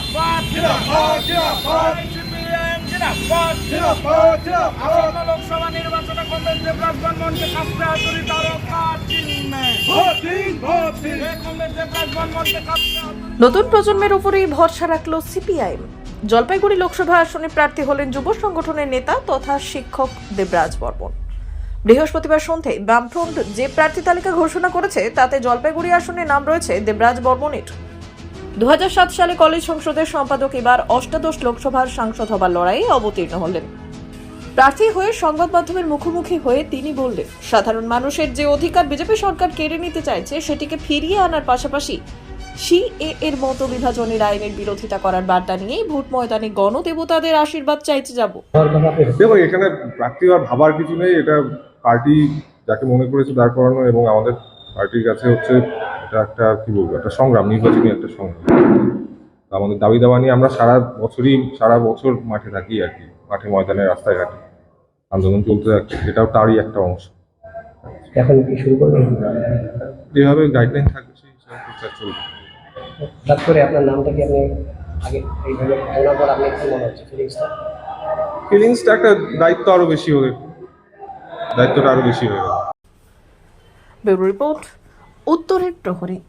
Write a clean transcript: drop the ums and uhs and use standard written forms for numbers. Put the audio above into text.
জিন্দাবাদ সিপিআইএম জিন্দাবাদ আসন্ন লোকসভা নির্বাচনে কংগ্রেস দেবরাজ বর্মনকে কাঁপতে হাতুড়ি তারকা চিহ্নে কংগ্রেস দেবরাজ বর্মনকে কাঁপতে হাতুড়ি। নতুন প্রজন্মের উপরেই ভরসা রাখল সিপিআইএম। জলপাইগুড়ি লোকসভা আসনে প্রার্থী হলেন যুব সংগঠনের নেতা তথা শিক্ষক দেবরাজ বর্মন। বৃহস্পতিবার সন্ধ্যায় বামফ্রন্ট যে প্রার্থী তালিকা ঘোষণা করেছে তাতে জলপাইগুড়ি আসনে নাম রয়েছে দেবরাজ বর্মনের। 2007 সালে কলেজ সংসদের সম্পাদক এবার অষ্টাদশ লোকসভার সাংসদ হবার লড়াইয়ে অবতীর্ণ হলেন। প্রার্থী হয়ে সংবাদ মাধ্যমের মুখোমুখি হয়ে তিনি বললেন, সাধারণ মানুষের যে অধিকার বিজেপি সরকার কেড়ে নিতে চাইছে সেটিকে ফিরিয়ে আনার পাশাপাশি সিএএ এর মতো বিভাজনের আইনের বিরোধিতা করার বার্তা নিয়েই ভোট ময়দানে গণদেবতাদের আশীর্বাদ চাইতে যাব। দেখো, এখানে প্রার্থী আর ভাবার কিছু নেই। এটা পার্টি যাকে মনে করেছে দাঁড় করানো, এবং আমাদের পার্টির কাছে হচ্ছে এটা একটা কি বলবো, একটা সংগ্রাম, নির্বাচনী একটা সংগ্রাম। আমাদের দাবি দাওয়া নিয়ে আমরা সারা বছর মাঠে থাকি আর কি, মাঠে ময়দানে রাস্তায় ঘাটে আন্দোলন চলতে থাকে। এটাও তারই একটা অংশ। এখন কি শুরু করবেন? যেভাবে গাইডলাইন থাকবে সেই হিসাবে প্রচার চলবে। হঠাৎ করে আপনার নামটা কি আপনি আগে এইভাবে ঘোষণা পর আপনি কি মনে হচ্ছে ফিলিংসটা একটা দায়িত্বটা আরো বেশি হয়ে গেল। ব্যুরো রিপোর্ট, উত্তরের প্রহরী।